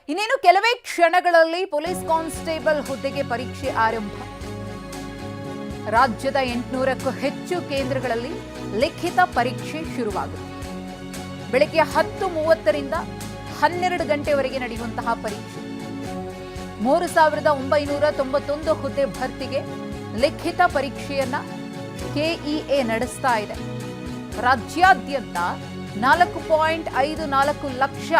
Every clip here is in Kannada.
ಇನ್ನೇನು ಕೆಲವೇ ಕ್ಷಣಗಳಲ್ಲಿ ಪೊಲೀಸ್ ಕಾನ್ಸ್ಟೇಬಲ್ ಹುದ್ದೆಗೆ ಪರೀಕ್ಷೆ ಆರಂಭ. ರಾಜ್ಯದ 800ಕ್ಕೂ ಹೆಚ್ಚು ಕೇಂದ್ರಗಳಲ್ಲಿ ಲಿಖಿತ ಪರೀಕ್ಷೆ ಶುರುವಾಗುತ್ತೆ. ಬೆಳಗ್ಗೆ 10:30ರಿಂದ 12 ಗಂಟೆವರೆಗೆ ನಡೆಯುವಂತಹ ಪರೀಕ್ಷೆ. 3991 ಹುದ್ದೆ ಭರ್ತಿಗೆ ಲಿಖಿತ ಪರೀಕ್ಷೆಯನ್ನ ಕೆಇಎ ನಡೆಸ್ತಾ ಇದೆ. ರಾಜ್ಯಾದ್ಯಂತ 4.54 ಲಕ್ಷ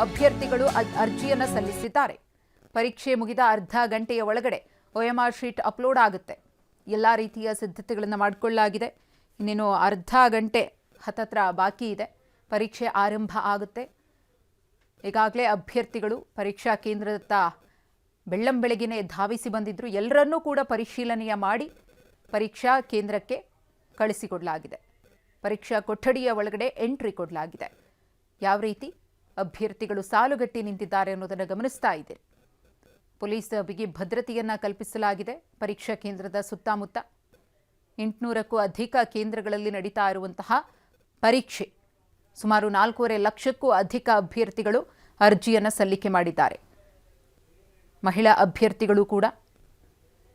ಅಭ್ಯರ್ಥಿಗಳು ಅರ್ಜಿಯನ್ನ ಸಲ್ಲಿಸಿದ್ದಾರೆ. ಪರೀಕ್ಷೆ ಮುಗಿದ ಅರ್ಧ ಗಂಟೆಯ ಒಳಗಡೆ OMR ಶೀಟ್ ಅಪ್ಲೋಡ್ ಆಗುತ್ತೆ. ಎಲ್ಲ ರೀತಿಯ ಸಿದ್ಧತೆಗಳನ್ನು ಮಾಡಿಕೊಳ್ಳಲಾಗಿದೆ. ಇನ್ನೇನು ಅರ್ಧ ಗಂಟೆ ಹತ್ತತ್ರ ಬಾಕಿ ಇದೆ. ಪರೀಕ್ಷೆ ಆರಂಭ ಆಗುತ್ತೆ. ಈಗಾಗಲೇ ಅಭ್ಯರ್ಥಿಗಳು ಪರೀಕ್ಷಾ ಕೇಂದ್ರದತ್ತ ಬೆಳ್ಳಂಬೆಳಗಿನೇ ಧಾವಿಸಿ ಬಂದಿದ್ರು. ಎಲ್ಲರನ್ನೂ ಕೂಡ ಪರಿಶೀಲನೆಯ ಮಾಡಿ ಪರೀಕ್ಷಾ ಕೇಂದ್ರಕ್ಕೆ ಕಳಿಸಿಕೊಡಲಾಗಿದೆ. ಪರೀಕ್ಷಾ ಕೊಠಡಿಯ ಒಳಗಡೆ ಎಂಟ್ರಿ ಕೊಡಲಾಗಿದೆ. ಯಾವ ರೀತಿ ಅಭ್ಯರ್ಥಿಗಳು ಸಾಲುಗಟ್ಟಿ ನಿಂತಿದ್ದಾರೆ ಅನ್ನೋದನ್ನು ಗಮನಿಸ್ತಾ ಇದ್ದೀರಿ. ಪೊಲೀಸ್ ಬಿಗಿ ಭದ್ರತೆಯನ್ನು ಕಲ್ಪಿಸಲಾಗಿದೆ. ಪರೀಕ್ಷಾ ಕೇಂದ್ರದ ಸುತ್ತಮುತ್ತ 800ಕ್ಕೂ ಅಧಿಕ ಕೇಂದ್ರಗಳಲ್ಲಿ ನಡೀತಾ ಇರುವಂತಹ ಪರೀಕ್ಷೆ. ಸುಮಾರು 4.5 ಲಕ್ಷಕ್ಕೂ ಅಧಿಕ ಅಭ್ಯರ್ಥಿಗಳು ಅರ್ಜಿಯನ್ನು ಸಲ್ಲಿಕೆ ಮಾಡಿದ್ದಾರೆ. ಮಹಿಳಾ ಅಭ್ಯರ್ಥಿಗಳು ಕೂಡ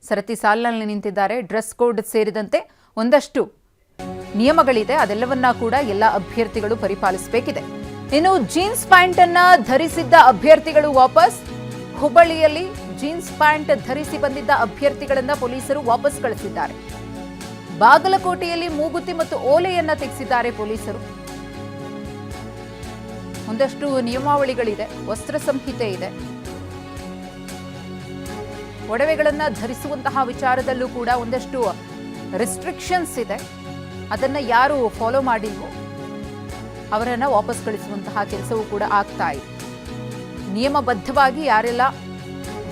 ಸರತಿ ಸಾಲಿನಲ್ಲಿ ನಿಂತಿದ್ದಾರೆ. ಡ್ರೆಸ್ ಕೋಡ್ ಸೇರಿದಂತೆ ಒಂದಷ್ಟು ನಿಯಮಗಳಿದೆ. ಅದೆಲ್ಲವನ್ನ ಕೂಡ ಎಲ್ಲ ಅಭ್ಯರ್ಥಿಗಳು ಪರಿಪಾಲಿಸಬೇಕಿದೆ. ಇನ್ನು ಜೀನ್ಸ್ ಪ್ಯಾಂಟ್ ಅನ್ನ ಧರಿಸಿದ್ದ ಅಭ್ಯರ್ಥಿಗಳು ವಾಪಸ್. ಹುಬ್ಬಳ್ಳಿಯಲ್ಲಿ ಜೀನ್ಸ್ ಪ್ಯಾಂಟ್ ಧರಿಸಿ ಬಂದಿದ್ದ ಅಭ್ಯರ್ಥಿಗಳನ್ನ ಪೊಲೀಸರು ವಾಪಸ್ ಕಳಿಸಿದ್ದಾರೆ. ಬಾಗಲಕೋಟೆಯಲ್ಲಿ ಮೂಗುತಿ ಮತ್ತು ಓಲೆಯನ್ನ ತೆಗೆಸಿದ್ದಾರೆ ಪೊಲೀಸರು. ಒಂದಷ್ಟು ನಿಯಮಾವಳಿಗಳಿದೆ, ವಸ್ತ್ರ ಸಂಹಿತೆ ಇದೆ. ಒಡವೆಗಳನ್ನ ಧರಿಸುವಂತಹ ವಿಚಾರದಲ್ಲೂ ಕೂಡ ಒಂದಷ್ಟು ರೆಸ್ಟ್ರಿಕ್ಷನ್ಸ್ ಇದೆ. ಅದನ್ನ ಯಾರು ಫಾಲೋ ಮಾಡಿಲ್ವೋ ಅವರನ್ನ ವಾಪಸ್ ಕಳಿಸುವಂತಹ ಕೆಲಸವೂ ಕೂಡ ಆಗ್ತಾ ಇದೆ. ನಿಯಮಬದ್ಧವಾಗಿ ಯಾರೆಲ್ಲ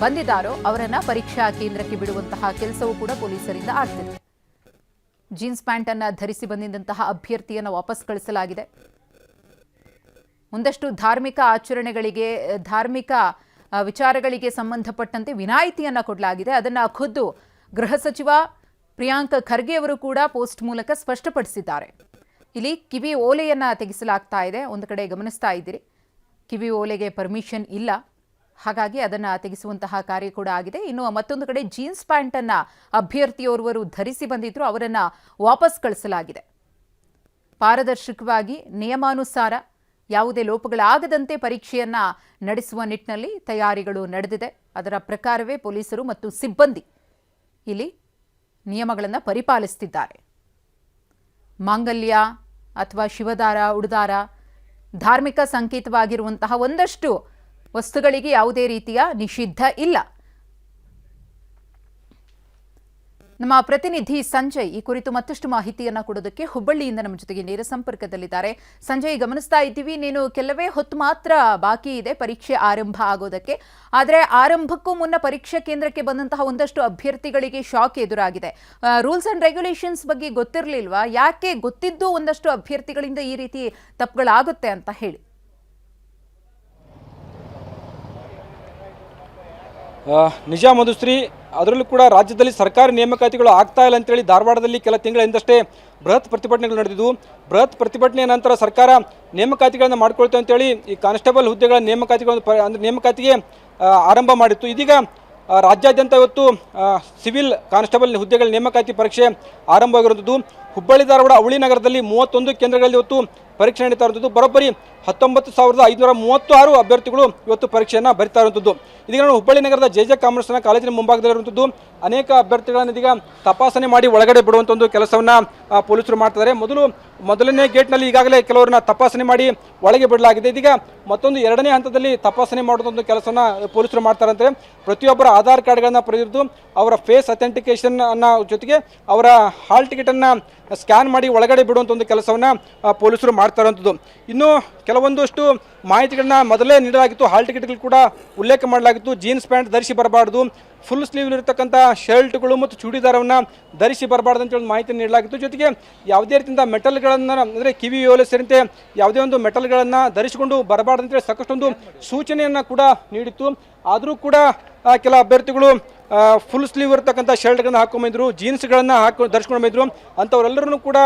ಬಂದಿದ್ದಾರೋ ಅವರನ್ನ ಪರೀಕ್ಷಾ ಕೇಂದ್ರಕ್ಕೆ ಬಿಡುವಂತಹ ಕೆಲಸವೂ ಕೂಡ ಪೊಲೀಸರಿಂದ ಆಗ್ತಿದೆ. ಜೀನ್ಸ್ ಪ್ಯಾಂಟ್ ಅನ್ನ ಧರಿಸಿ ಬಂದಿದ್ದಂತಹ ಅಭ್ಯರ್ಥಿಯನ್ನು ವಾಪಸ್ ಕಳಿಸಲಾಗಿದೆ. ಒಂದಷ್ಟು ಧಾರ್ಮಿಕ ಆಚರಣೆಗಳಿಗೆ, ಧಾರ್ಮಿಕ ವಿಚಾರಗಳಿಗೆ ಸಂಬಂಧಪಟ್ಟಂತೆ ವಿನಾಯಿತಿಯನ್ನು ಕೊಡಲಾಗಿದೆ. ಅದನ್ನು ಖುದ್ದು ಗೃಹ ಸಚಿವ ಪ್ರಿಯಾಂಕ್ ಖರ್ಗೆ ಅವರು ಕೂಡ ಪೋಸ್ಟ್ ಮೂಲಕ ಸ್ಪಷ್ಟಪಡಿಸಿದ್ದಾರೆ. ಇಲ್ಲಿ ಕಿವಿ ಓಲೆಯನ್ನು ತೆಗೆಸಲಾಗ್ತಾ ಇದೆ. ಒಂದು ಕಡೆ ಗಮನಿಸ್ತಾ ಇದ್ದೀರಿ, ಕಿವಿ ಓಲೆಗೆ ಪರ್ಮಿಷನ್ ಇಲ್ಲ, ಹಾಗಾಗಿ ಅದನ್ನು ತೆಗೆಸುವಂತಹ ಕಾರ್ಯ ಕೂಡ ಆಗಿದೆ. ಇನ್ನು ಮತ್ತೊಂದು ಕಡೆ ಜೀನ್ಸ್ ಪ್ಯಾಂಟನ್ನು ಅಭ್ಯರ್ಥಿಯೋರ್ವರು ಧರಿಸಿ ಬಂದಿದ್ರು, ಅವರನ್ನು ವಾಪಸ್ ಕಳಿಸಲಾಗಿದೆ. ಪಾರದರ್ಶಕವಾಗಿ ನಿಯಮಾನುಸಾರ ಯಾವುದೇ ಲೋಪಗಳಾಗದಂತೆ ಪರೀಕ್ಷೆಯನ್ನ ನಡೆಸುವ ನಿಟ್ಟಿನಲ್ಲಿ ತಯಾರಿಗಳು ನಡೆದಿದೆ. ಅದರ ಪ್ರಕಾರವೇ ಪೊಲೀಸರು ಮತ್ತು ಸಿಬ್ಬಂದಿ ಇಲ್ಲಿ ನಿಯಮಗಳನ್ನು ಪರಿಪಾಲಿಸುತ್ತಿದ್ದಾರೆ. ಮಾಂಗಲ್ಯ ಅಥವಾ ಶಿವದಾರ, ಉಡುದಾರ, ಧಾರ್ಮಿಕ ಸಂಕೇತವಾಗಿರುವಂತಹ ಒಂದಷ್ಟು ವಸ್ತುಗಳಿಗೆ ಯಾವುದೇ ರೀತಿಯ ನಿಷಿದ್ಧ ಇಲ್ಲ. ನಮ್ಮ ಪ್ರತಿನಿಧಿ ಸಂಜಯ್ ಈ ಕುರಿತು ಮತ್ತಷ್ಟು ಮಾಹಿತಿಯನ್ನು ಕೊಡೋದಕ್ಕೆ ಹುಬ್ಬಳ್ಳಿಯಿಂದ ನಮ್ಮ ಜೊತೆಗೆ ನೇರ ಸಂಪರ್ಕದಲ್ಲಿದ್ದಾರೆ. ಸಂಜಯ್, ಗಮನಿಸ್ತಾ ಇದ್ದೀವಿ, ನೀನು ಕೆಲವೇ ಹೊತ್ತು ಮಾತ್ರ ಬಾಕಿ ಇದೆ ಪರೀಕ್ಷೆ ಆರಂಭ ಆಗೋದಕ್ಕೆ. ಆದರೆ ಆರಂಭಕ್ಕೂ ಮುನ್ನ ಪರೀಕ್ಷಾ ಕೇಂದ್ರಕ್ಕೆ ಬಂದಂತಹ ಒಂದಷ್ಟು ಅಭ್ಯರ್ಥಿಗಳಿಗೆ ಶಾಕ್ ಎದುರಾಗಿದೆ. ರೂಲ್ಸ್ ಅಂಡ್ ರೆಗ್ಯುಲೇಷನ್ಸ್ ಬಗ್ಗೆ ಗೊತ್ತಿರಲಿಲ್ವಾ? ಯಾಕೆ ಗೊತ್ತಿದ್ದು ಒಂದಷ್ಟು ಅಭ್ಯರ್ಥಿಗಳಿಂದ ಈ ರೀತಿ ತಪ್ಪುಗಳಾಗುತ್ತೆ ಅಂತ ಹೇಳಿ? ನಿಜ ಮಧುಶ್ರೀ, ಅದರಲ್ಲೂ ಕೂಡ ರಾಜ್ಯದಲ್ಲಿ ಸರ್ಕಾರಿ ನೇಮಕಾತಿಗಳು ಆಗ್ತಾ ಇಲ್ಲ ಅಂತೇಳಿ ಧಾರವಾಡದಲ್ಲಿ ಕೆಲ ತಿಂಗಳ ಹಿಂದಷ್ಟೇ ಬೃಹತ್ ಪ್ರತಿಭಟನೆಗಳು ನಡೆದಿದ್ದು. ಬೃಹತ್ ಪ್ರತಿಭಟನೆಯ ನಂತರ ಸರ್ಕಾರ ನೇಮಕಾತಿಗಳನ್ನು ಮಾಡಿಕೊಳ್ತೇವೆ ಅಂತೇಳಿ ಈ ಕಾನ್ಸ್ಟೇಬಲ್ ಹುದ್ದೆಗಳ ನೇಮಕಾತಿಗೆ ಆರಂಭ ಮಾಡಿತ್ತು. ಇದೀಗ ರಾಜ್ಯಾದ್ಯಂತ ಇವತ್ತು ಸಿವಿಲ್ ಕಾನ್ಸ್ಟೇಬಲ್ ಹುದ್ದೆಗಳ ನೇಮಕಾತಿ ಪರೀಕ್ಷೆ ಆರಂಭವಾಗಿರುವಂಥದ್ದು. ಹುಬ್ಬಳ್ಳಿ ಧಾರವಾಡ ಅವಳಿ ನಗರದಲ್ಲಿ 31 ಕೇಂದ್ರಗಳಲ್ಲಿ ಇವತ್ತು ಪರೀಕ್ಷೆ ನಡೀತಾ ಇರುವಂಥದ್ದು. ಬರೋಬ್ಬರಿ 19,536 ಅಭ್ಯರ್ಥಿಗಳು ಇವತ್ತು ಪರೀಕ್ಷೆಯನ್ನು ಬರೀತಾ ಇರುವಂಥದ್ದು. ಇದೀಗ ನಾವು ಹುಬ್ಬಳ್ಳಿ ನಗರದ JJ ಕಾಮರ್ಸ್ ಕಾಲೇಜಿನ ಮುಂಭಾಗದಲ್ಲಿರುವಂಥದ್ದು. ಅನೇಕ ಅಭ್ಯರ್ಥಿಗಳನ್ನು ಇದೀಗ ತಪಾಸಣೆ ಮಾಡಿ ಒಳಗಡೆ ಬಿಡುವಂಥ ಒಂದು ಕೆಲಸವನ್ನು ಪೊಲೀಸರು ಮಾಡ್ತಿದ್ದಾರೆ. ಮೊದಲನೇ ಗೇಟ್ನಲ್ಲಿ ಈಗಾಗಲೇ ಕೆಲವರನ್ನ ತಪಾಸಣೆ ಮಾಡಿ ಒಳಗೆ ಬಿಡಲಾಗಿದೆ. ಇದೀಗ ಮತ್ತೊಂದು 2ನೇ ಹಂತದಲ್ಲಿ ತಪಾಸಣೆ ಮಾಡುವಂಥ ಒಂದು ಕೆಲಸವನ್ನು ಪೊಲೀಸರು ಮಾಡ್ತಾರಂತೆ. ಪ್ರತಿಯೊಬ್ಬರ ಆಧಾರ್ ಕಾರ್ಡ್ಗಳನ್ನು ಪಡೆದಿದ್ದು ಅವರ ಫೇಸ್ ಅಥೆಂಟಿಕೇಶನ್ ಅನ್ನೋ ಜೊತೆಗೆ ಅವರ ಹಾಲ್ ಟಿಕೆಟನ್ನು ಸ್ಕ್ಯಾನ್ ಮಾಡಿ ಒಳಗಡೆ ಬಿಡುವಂಥ ಒಂದು ಕೆಲಸವನ್ನು ಪೊಲೀಸರು ಮಾಡ್ತಾ ಇರುವಂಥದ್ದು. ಇನ್ನು ಕೆಲವೊಂದಷ್ಟು ಮಾಹಿತಿಗಳನ್ನ ಮೊದಲೇ ನೀಡಲಾಗಿತ್ತು. ಹಾಲ್ ಟಿಕೆಟ್ಗಳು ಕೂಡ ಉಲ್ಲೇಖ ಮಾಡಲಾಗಿತ್ತು. ಜೀನ್ಸ್ ಪ್ಯಾಂಟ್ ಧರಿಸಿ ಬರಬಾರ್ದು, ಫುಲ್ ಸ್ಲೀವ್ ಇರತಕ್ಕಂಥ ಶರ್ಟ್ಗಳು ಮತ್ತು ಚೂಡಿದಾರವನ್ನು ಧರಿಸಿ ಬರಬಾರ್ದು ಅಂತೇಳಿ ಒಂದು ಮಾಹಿತಿ ನೀಡಲಾಗಿತ್ತು. ಜೊತೆಗೆ ಯಾವುದೇ ರೀತಿಯಿಂದ ಮೆಟಲ್ಗಳನ್ನು, ಅಂದರೆ ಕಿವಿ ಓಲೆ ಸೇರಿದಂತೆ ಯಾವುದೇ ಒಂದು ಮೆಟಲ್ಗಳನ್ನು ಧರಿಸಿಕೊಂಡು ಬರಬಾರ್ದು ಅಂತೇಳಿ ಸಾಕಷ್ಟೊಂದು ಸೂಚನೆಯನ್ನು ಕೂಡ ನೀಡಿತ್ತು. ಆದರೂ ಕೂಡ ಕೆಲ ಅಭ್ಯರ್ಥಿಗಳು ಫುಲ್ ಸ್ಲೀವ್ ಇರತಕ್ಕಂಥ ಶರ್ಟ್ಗಳನ್ನು ಹಾಕೊಂಡ್ಬಂದಿದ್ರು, ಜೀನ್ಸ್ಗಳನ್ನು ಧರಿಸ್ಕೊಂಡು ಬಂದಿದ್ರು. ಅಂಥವರೆಲ್ಲರೂ ಕೂಡ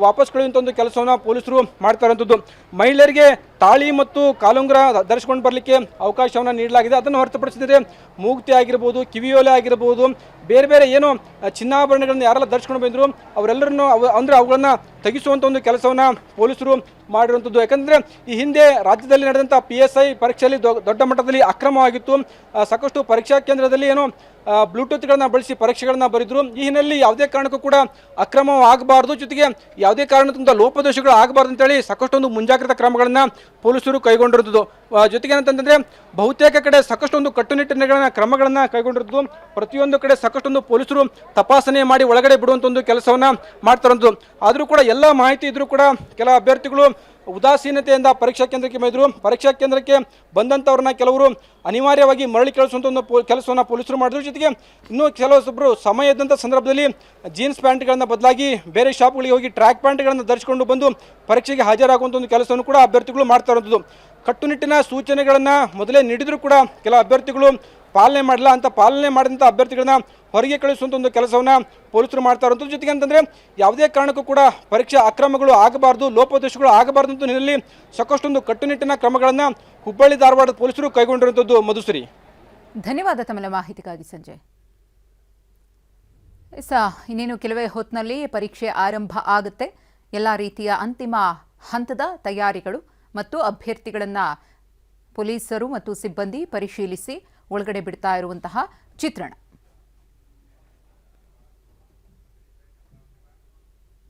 ವಾಪಸ್ ಕಳೆಯುವಂಥ ಒಂದು ಕೆಲಸವನ್ನು ಪೊಲೀಸರು ಮಾಡ್ತಾ ಇರುವಂಥದ್ದು. ಮಹಿಳೆಯರಿಗೆ ತಾಳಿ ಮತ್ತು ಕಾಲುಂಗುರ ಧರಿಸಿಕೊಂಡು ಬರಲಿಕ್ಕೆ ಅವಕಾಶವನ್ನು ನೀಡಲಾಗಿದೆ. ಅದನ್ನು ಹೊರತುಪಡಿಸಿದರೆ ಮೂಗುತಿ ಆಗಿರ್ಬೋದು, ಕಿವಿಯೋಲೆ ಆಗಿರ್ಬೋದು, ಬೇರೆ ಬೇರೆ ಏನು ಚಿನ್ನಾಭರಣಗಳನ್ನು ಯಾರೆಲ್ಲ ಧರಿಸ್ಕೊಂಡು ಬಂದರು ಅವರೆಲ್ಲರನ್ನು ಅವುಗಳನ್ನು ತೆಗೆಸುವಂಥ ಒಂದು ಕೆಲಸವನ್ನು ಪೊಲೀಸರು ಮಾಡಿರುವಂಥದ್ದು. ಯಾಕಂದರೆ ಈ ಹಿಂದೆ ರಾಜ್ಯದಲ್ಲಿ ನಡೆದಂಥ PSI ಪರೀಕ್ಷೆಯಲ್ಲಿ ದೊಡ್ಡ ಮಟ್ಟದಲ್ಲಿ ಅಕ್ರಮವಾಗಿತ್ತು. ಸಾಕಷ್ಟು ಪರೀಕ್ಷಾ ಕೇಂದ್ರದಲ್ಲಿ ಏನು ಬ್ಲೂಟೂತ್ಗಳನ್ನ ಬಳಸಿ ಪರೀಕ್ಷೆಗಳನ್ನ ಬರೆದ್ರು. ಈ ಹಿನ್ನೆಲೆಯಲ್ಲಿ ಯಾವುದೇ ಕಾರಣಕ್ಕೂ ಕೂಡ ಅಕ್ರಮ ಆಗಬಾರ್ದು, ಜೊತೆಗೆ ಯಾವುದೇ ಕಾರಣದಿಂದ ಲೋಪದೋಷಗಳು ಆಗಬಾರ್ದು ಅಂತೇಳಿ ಸಾಕಷ್ಟೊಂದು ಮುಂಜಾಗ್ರತಾ ಕ್ರಮಗಳನ್ನು ಪೊಲೀಸರು ಕೈಗೊಂಡಿರುತ್ತದೆ. ಜೊತೆಗೆ ಏನಂತಂದರೆ ಬಹುತೇಕ ಕಡೆ ಸಾಕಷ್ಟೊಂದು ಕಟ್ಟುನಿಟ್ಟಿನ ಕ್ರಮಗಳನ್ನು ಕೈಗೊಂಡಿರುತ್ತದೆ. ಪ್ರತಿಯೊಂದು ಕಡೆ ಸಾಕಷ್ಟೊಂದು ಪೊಲೀಸರು ತಪಾಸಣೆ ಮಾಡಿ ಒಳಗಡೆ ಬಿಡುವಂಥ ಒಂದು ಕೆಲಸವನ್ನು ಮಾಡ್ತಾರಂಥದ್ದು. ಆದರೂ ಕೂಡ ಎಲ್ಲ ಮಾಹಿತಿ ಇದ್ರೂ ಕೂಡ ಕೆಲ ಅಭ್ಯರ್ಥಿಗಳು ಉದಾಸೀನತೆಯಿಂದ ಪರೀಕ್ಷಾ ಕೇಂದ್ರಕ್ಕೆ ಬಂದರು. ಪರೀಕ್ಷಾ ಕೇಂದ್ರಕ್ಕೆ ಬಂದಂಥವ್ರನ್ನ ಕೆಲವರು ಅನಿವಾರ್ಯವಾಗಿ ಮರಳಿ ಕಳಿಸುವಂಥ ಒಂದು ಕೆಲಸವನ್ನು ಪೊಲೀಸರು ಮಾಡಿದ್ರು. ಜೊತೆಗೆ ಇನ್ನೂ ಕೆಲವೊಬ್ಬರು ಸಮಯ ಇದ್ದಂಥ ಸಂದರ್ಭದಲ್ಲಿ ಜೀನ್ಸ್ ಪ್ಯಾಂಟ್ಗಳನ್ನು ಬದಲಾಗಿ ಬೇರೆ ಶಾಪ್ಗಳಿಗೆ ಹೋಗಿ ಟ್ರ್ಯಾಕ್ ಪ್ಯಾಂಟ್ಗಳನ್ನು ಧರಿಸಿಕೊಂಡು ಬಂದು ಪರೀಕ್ಷೆಗೆ ಹಾಜರಾಗುವಂಥ ಒಂದು ಕೆಲಸವನ್ನು ಕೂಡ ಅಭ್ಯರ್ಥಿಗಳು ಮಾಡ್ತಾ ಇರೋದು. ಕಟ್ಟುನಿಟ್ಟಿನ ಸೂಚನೆಗಳನ್ನು ಮೊದಲೇ ನೀಡಿದರೂ ಕೂಡ ಕೆಲ ಅಭ್ಯರ್ಥಿಗಳು ಪಾಲನೆ ಮಾಡಲ್ಲ. ಅಂತ ಪಾಲನೆ ಮಾಡಿದಂಥ ಅಭ್ಯರ್ಥಿಗಳನ್ನ ಹೊರಗೆ ಕಳಿಸುವಂಥ ಒಂದು ಕೆಲಸವನ್ನು ಪೊಲೀಸರು ಮಾಡ್ತಾ ಇರೋದು. ಜೊತೆಗೆ ಅಂತಂದರೆ ಯಾವುದೇ ಕಾರಣಕ್ಕೂ ಕೂಡ ಪರೀಕ್ಷಾ ಅಕ್ರಮಗಳು ಆಗಬಾರ್ದು, ಲೋಪದೋಷಗಳು ಆಗಬಾರ್ದು ಅಂತ ನಿಟ್ಟಿನಲ್ಲಿ ಸಾಕಷ್ಟೊಂದು ಕಟ್ಟುನಿಟ್ಟಿನ ಕ್ರಮಗಳನ್ನು ಹುಬ್ಬಳ್ಳಿ ಧಾರವಾಡದ ಪೊಲೀಸರು ಕೈಗೊಂಡಿರುವಂಥದ್ದು. ಮಧುಶ್ರೀ, ಧನ್ಯವಾದ ತಮ್ಮ ಮಾಹಿತಿಗಾಗಿ ಸಂಜಯ್. ಇನ್ನೇನು ಕೆಲವೇ ಹೊತ್ತಿನಲ್ಲಿ ಪರೀಕ್ಷೆ ಆರಂಭ ಆಗುತ್ತೆ. ಎಲ್ಲ ರೀತಿಯ ಅಂತಿಮ ಹಂತದ ತಯಾರಿಗಳು ಮತ್ತು ಅಭ್ಯರ್ಥಿಗಳನ್ನು ಪೊಲೀಸರು ಮತ್ತು ಸಿಬ್ಬಂದಿ ಪರಿಶೀಲಿಸಿ ಒಳಗಡೆ ಬಿಡ್ತಾ ಇರುವಂತಹ ಚಿತ್ರಣ.